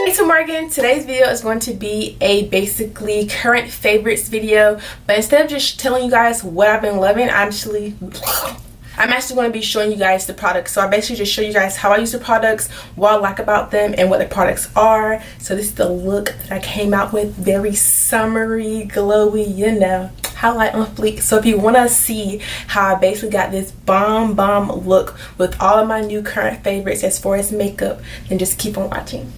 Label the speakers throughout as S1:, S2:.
S1: Hey TaMorgans, today's video is going to be a basically current favorites video, but instead of just telling you guys what I've been loving, I'm actually going to be showing you guys the products. So I basically just show you guys how I use the products, what I like about them, and what the products are. So this is the look that I came out with, very summery, glowy, you know, highlight on fleek. So if you want to see how I basically got this bomb look with all of my new current favorites as far as makeup, then just keep on watching.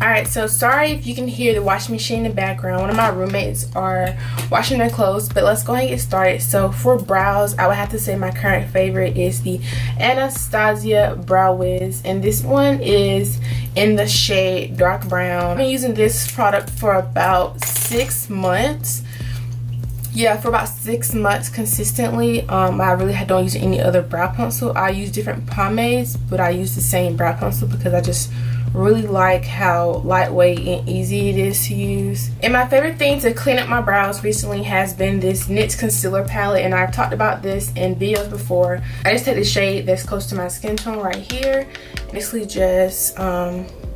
S1: Alright, so sorry if you can hear the washing machine in the background. One of my roommates are washing their clothes, but let's go ahead and get started. So for brows, I would have to say my current favorite is the Anastasia Brow Wiz, and this one is in the shade dark brown. I've been using this product for about 6 months. Yeah, for about 6 months consistently. I really don't use any other brow pencil. I use different pomades, but I use the same brow pencil because I just really like how lightweight and easy it is to use. And my favorite thing to clean up my brows recently has been this NYX concealer palette, and I've talked about this in videos before. I just take the shade that's close to my skin tone right here, and basically just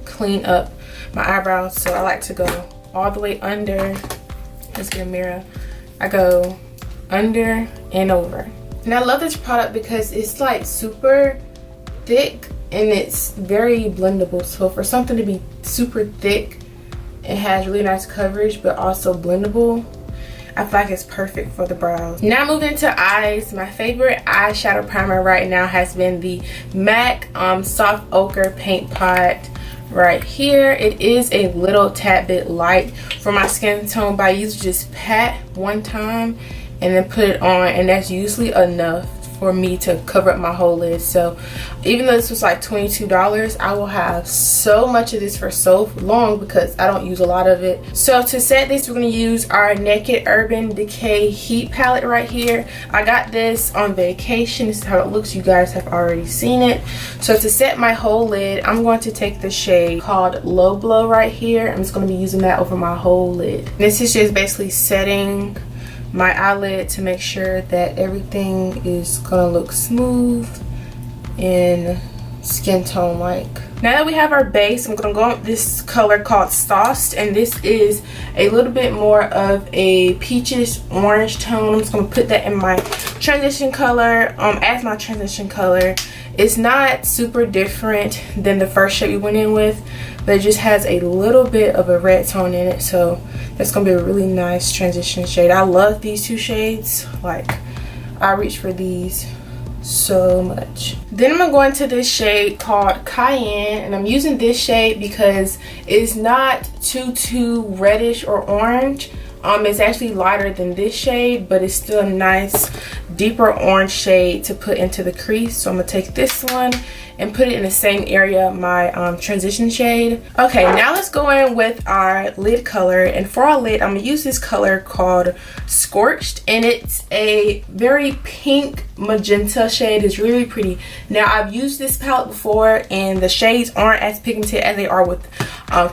S1: clean up my eyebrows. So I like to go all the way under. Let's get a mirror. I go under and over. And I love this product because it's like super thick and it's very blendable. So for something to be super thick, it has really nice coverage but also blendable. I feel like it's perfect for the brows. Now moving to eyes, my favorite eyeshadow primer right now has been the MAC Soft Ochre Paint Pot right here. It is a little tad bit light for my skin tone, but I usually just pat one time and then put it on, and that's usually enough for me to cover up my whole lid. So even though this was like $22, I will have so much of this for so long because I don't use a lot of it. So to set this, we're going to use our Naked Urban Decay Heat Palette right here. I got this on vacation. This is how it looks. You guys have already seen it. So to set my whole lid, I'm going to take the shade called Low Blow right here. I'm just going to be using that over my whole lid. This is just basically setting my eyelid to make sure that everything is gonna look smooth and skin tone like. Now that we have our base, I'm gonna go with this color called Sauced, and this is a little bit more of a peachish orange tone. I'm just gonna put that in my transition color as my transition color. It's not super different than the first shade we went in with, but it just has a little bit of a red tone in it, so that's gonna be a really nice transition shade. I love these two shades. Like, I reach for these so much. Then I'm gonna go into this shade called Cayenne, and I'm using this shade because it's not too reddish or orange. It's actually lighter than this shade, but it's still a nice deeper orange shade to put into the crease. So I'm gonna take this one and put it in the same area, my transition shade. Okay, now let's go in with our lid color, and for our lid, I'm gonna use this color called Scorched, and it's a very pink magenta shade. It's really pretty. Now I've used this palette before, and the shades aren't as pigmented as they are with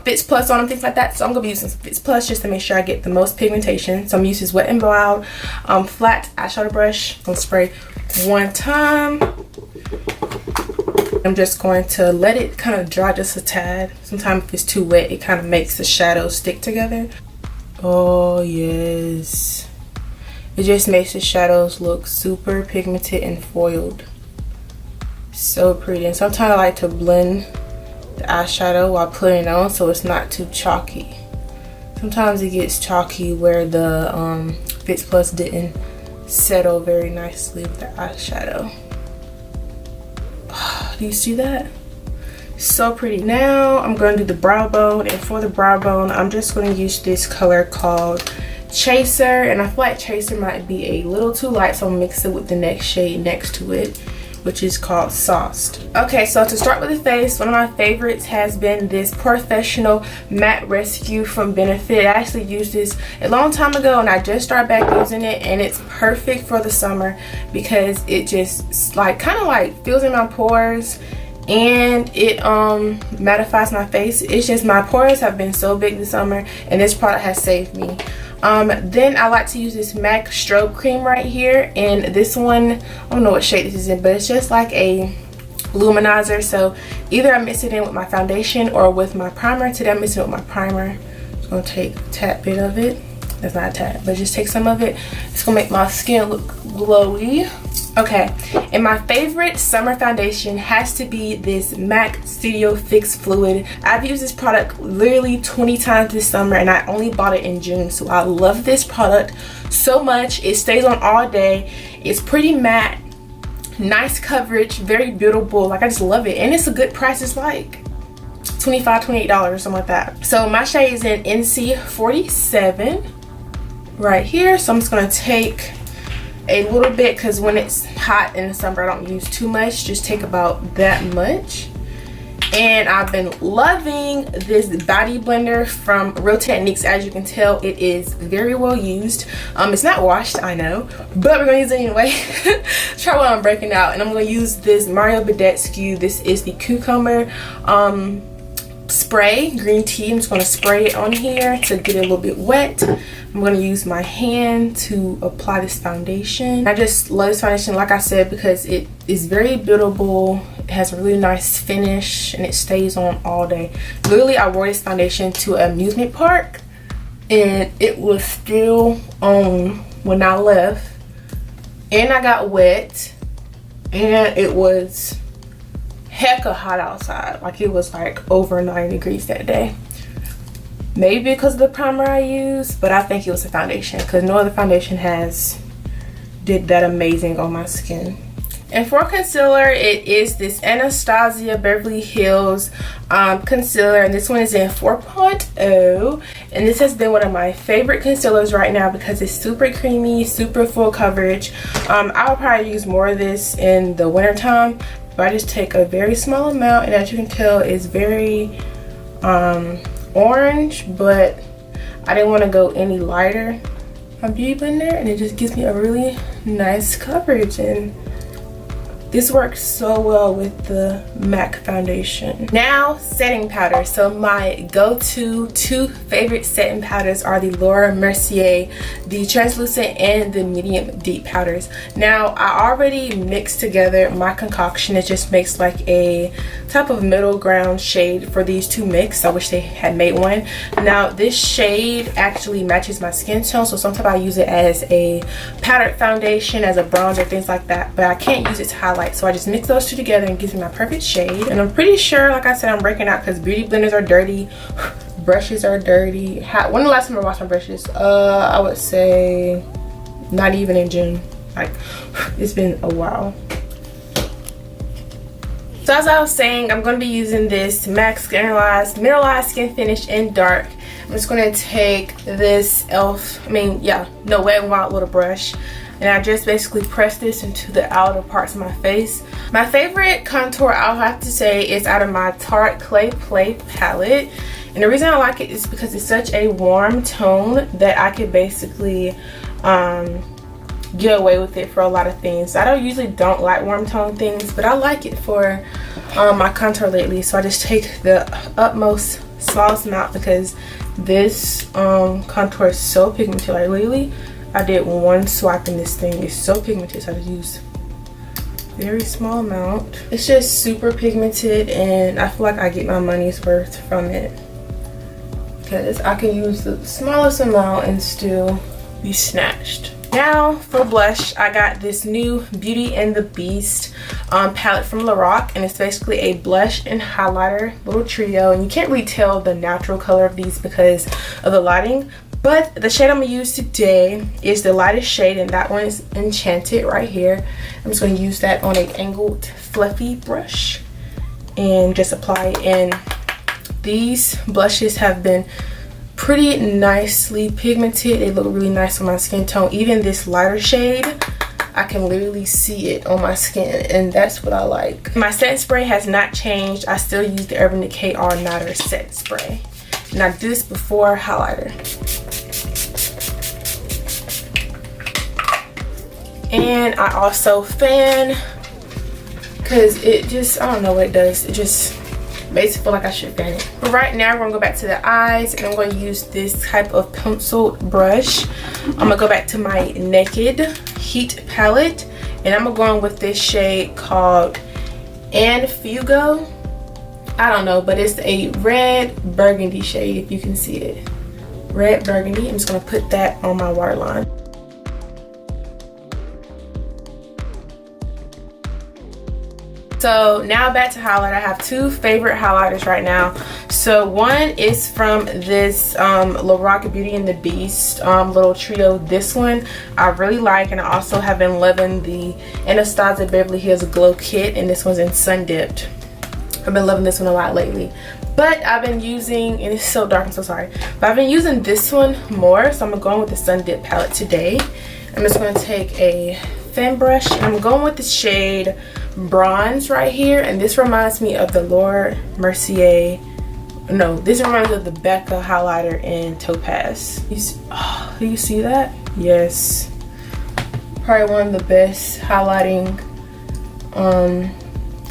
S1: Fix Plus on and things like that, so I'm gonna be using Fix Plus just to make sure I get the most pigmentation. So I'm using this Wet n Wild flat eyeshadow brush. I'm gonna spray one time. I'm just going to let it kind of dry just a tad. Sometimes if it's too wet, it kind of makes the shadows stick together. Oh yes, it just makes the shadows look super pigmented and foiled. So pretty. And sometimes I like to blend the eyeshadow while putting it on so it's not too chalky. Sometimes it gets chalky where the Fix Plus didn't settle very nicely with the eyeshadow. Do you see that? So pretty. Now I'm going to do the brow bone, and for the brow bone, I'm just going to use this color called Chaser, and I feel like Chaser might be a little too light, so I'll mix it with the next shade next to it, which is called Sauced. Okay, so to start with the face, one of my favorites has been this Professional Matte Rescue from Benefit. I actually used this a long time ago and I just started back using it, and it's perfect for the summer because it just like kind of like fills in my pores and it mattifies my face. It's just my pores have been so big this summer and this product has saved me. Then I like to use this MAC strobe cream right here, and this one, I don't know what shade this is in, but it's just like a luminizer. So either I mix it in with my foundation or with my primer. Today I'm mixing it with my primer. I'm just gonna take a tad bit of it. That's not a tad, but just take some of it. It's gonna make my skin look glowy. Okay, and my favorite summer foundation has to be this MAC Studio Fix Fluid. I've used this product literally 20 times this summer and I only bought it in June, so I love this product so much. It stays on all day. It's pretty matte, nice coverage, very buildable. Like, I just love it, and it's a good price. It's like $25, $28 or something like that. So my shade is in NC47 right here. So I'm just gonna take a little bit because when it's hot in the summer I don't use too much, just take about that much. And I've been loving this body blender from Real Techniques. As you can tell, it is very well used. It's not washed, I know, but we're gonna use it anyway. Try what I'm breaking out, and I'm gonna use this Mario Badescu. This is the cucumber spray green tea. I'm just going to spray it on here to get it a little bit wet. I'm going to use my hand to apply this foundation. I just love this foundation, like I said, because it is very buildable. It has a really nice finish and it stays on all day. Literally, I wore this foundation to an amusement park and it was still on when I left, and I got wet, and it was hecka hot outside. Like, it was like over 90 degrees that day. Maybe because of the primer I used, but I think it was the foundation because no other foundation did that amazing on my skin. And for concealer, it is this Anastasia Beverly Hills concealer, and this one is in 4.0, and this has been one of my favorite concealers right now because it's super creamy, super full coverage. I will probably use more of this in the winter time, but I just take a very small amount, and as you can tell, it's very orange, but I didn't want to go any lighter on Beauty Blender, and it just gives me a really nice coverage. And this works so well with the MAC foundation. Now, setting powder. So my go-to two favorite setting powders are the Laura Mercier, the translucent and the medium deep powders. Now, I already mixed together my concoction. It just makes like a type of middle ground shade for these two mix. I wish they had made one. Now, this shade actually matches my skin tone, so sometimes I use it as a powdered foundation, as a bronzer, things like that, but I can't use it to highlight. So I just mix those two together and gives me my perfect shade. And I'm pretty sure, like I said, I'm breaking out because beauty blenders are dirty, brushes are dirty. When the last time I washed my brushes? I would say not even in June. Like, it's been a while. So as I was saying, I'm going to be using this MAC Mineralized Skin Finish in Dark. I'm just going to take this Wet n Wild little brush, and I just basically press this into the outer parts of my face. My favorite contour, I'll have to say, is out of my Tarte Clay Play palette. And the reason I like it is because it's such a warm tone that I could basically get away with it for a lot of things. I usually don't like warm tone things, but I like it for my contour lately. So I just take the utmost smallest amount because this contour is so pigmented. Like, literally, I did one swipe in this thing. It's so pigmented, so I just use a very small amount. It's just super pigmented, and I feel like I get my money's worth from it because I can use the smallest amount and still be snatched. Now for blush, I got this new Beauty and the Beast palette from Lorac, and it's basically a blush and highlighter little trio, and you can't really tell the natural color of these because of the lighting. But the shade I'm going to use today is the lightest shade, and that one is Enchanted right here. I'm just going to use that on an angled fluffy brush and just apply it. And these blushes have been pretty nicely pigmented. They look really nice on my skin tone. Even this lighter shade, I can literally see it on my skin, and that's what I like. My setting spray has not changed. I still use the Urban Decay All Nighter setting spray, and I do this before highlighter. And I also fan, because it just, I don't know what it does, it just makes it feel like I should fan it. But right now we're gonna go back to the eyes, and I'm gonna use this type of penciled brush. I'm gonna go back to my Naked Heat palette, and I'm gonna go in with this shade called Fugo. I don't know, but it's a red burgundy shade, if you can see it. Red burgundy. I'm just gonna put that on my waterline. So now back to highlight. I have two favorite highlighters right now. So one is from this Lorac Beauty and the Beast little trio. This one I really like, and I also have been loving the Anastasia Beverly Hills Glow Kit, and this one's in Sun Dipped. I've been loving this one a lot lately. But I've been using, and it's so dark, I'm so sorry, but I've been using this one more, so I'm going with the Sun Dipped palette today. I'm just going to take a fan brush, and I'm going with the shade Bronze right here, and this reminds me of the Laura Mercier, no, this reminds me of the Becca highlighter in Topaz. Do you see that? Yes, probably one of the best highlighting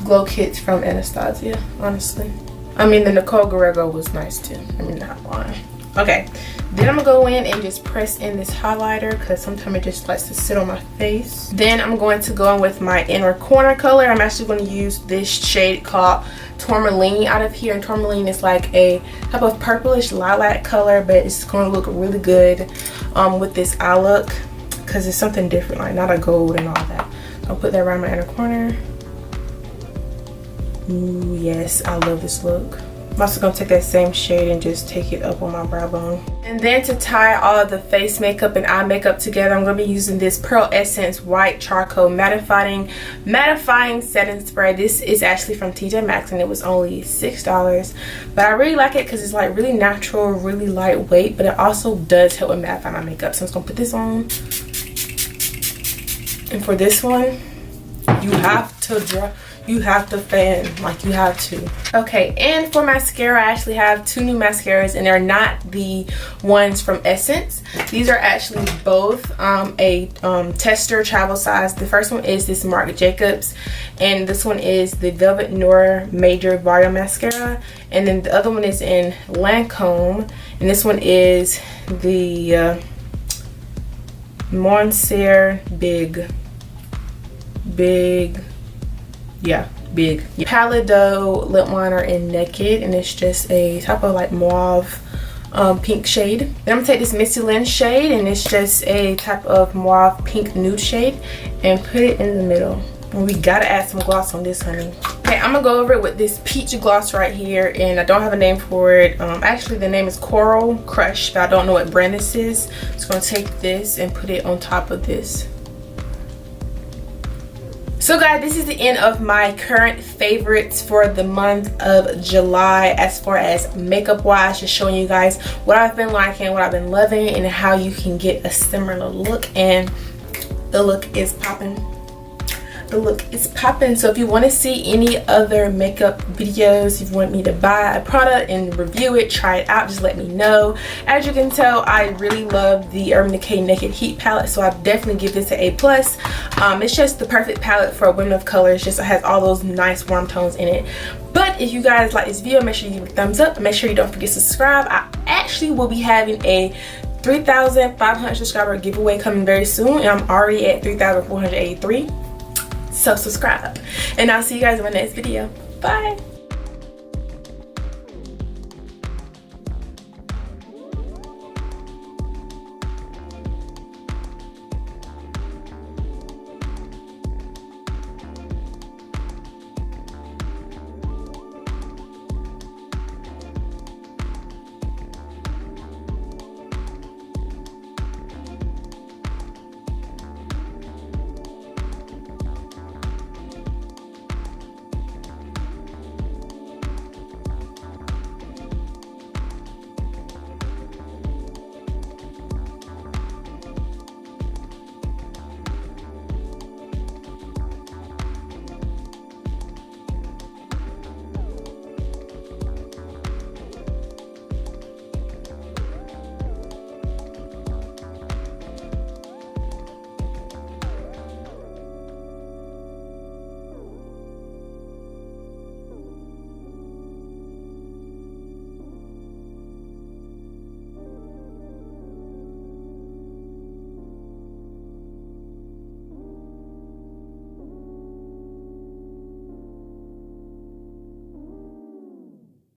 S1: glow kits from Anastasia, honestly. I mean, the Nicole Guerrero was nice too, I mean, not lying. Okay, then I'm gonna go in and just press in this highlighter, because sometimes it just likes to sit on my face. Then I'm going to go in with my inner corner color. I'm actually going to use this shade called Tourmaline out of here, and Tourmaline is like a type of purplish lilac color, but it's going to look really good with this eye look, because it's something different, like not a gold and all that. So I'll put that around my inner corner. Ooh, yes, I love this look. I'm also going to take that same shade and just take it up on my brow bone. And then to tie all of the face makeup and eye makeup together, I'm going to be using this Pearl Essence White Charcoal Mattifying Setting Spray. This is actually from TJ Maxx, and it was only $6. But I really like it because it's like really natural, really lightweight, but it also does help with mattify my makeup. So I'm just going to put this on. And for this one, you have to fan, like you have to. Okay, and for mascara, I actually have two new mascaras, and they're not the ones from Essence. These are actually both a tester travel size. The first one is this Marc Jacobs, and this one is the Velvet Noir Major Volume Mascara, and then the other one is in Lancome, and this one is the Monsieur Big Palido lip liner in Naked, and it's just a type of like mauve pink shade. Then I'm gonna take this Missy Lynn shade, and it's just a type of mauve pink nude shade, and put it in the middle. And we gotta add some gloss on this, honey. Okay, I'm gonna go over it with this peach gloss right here, and I don't have a name for it. Actually the name is Coral Crush, but I don't know what brand this is. I'm just gonna take this and put it on top of this. So guys, this is the end of my current favorites for the month of July as far as makeup wise, just showing you guys what I've been liking, what I've been loving, and how you can get a similar look. And the look is popping. The look is popping. So if you want to see any other makeup videos, if you want me to buy a product and review it, try it out, just let me know. As you can tell, I really love the Urban Decay Naked Heat palette, so I definitely give this an A+. It's just the perfect palette for women of color. It just has all those nice warm tones in it. But if you guys like this video, make sure you give it a thumbs up. Make sure you don't forget to subscribe. I actually will be having a 3,500 subscriber giveaway coming very soon, and I'm already at 3,483. So subscribe, and I'll see you guys in my next video. Bye.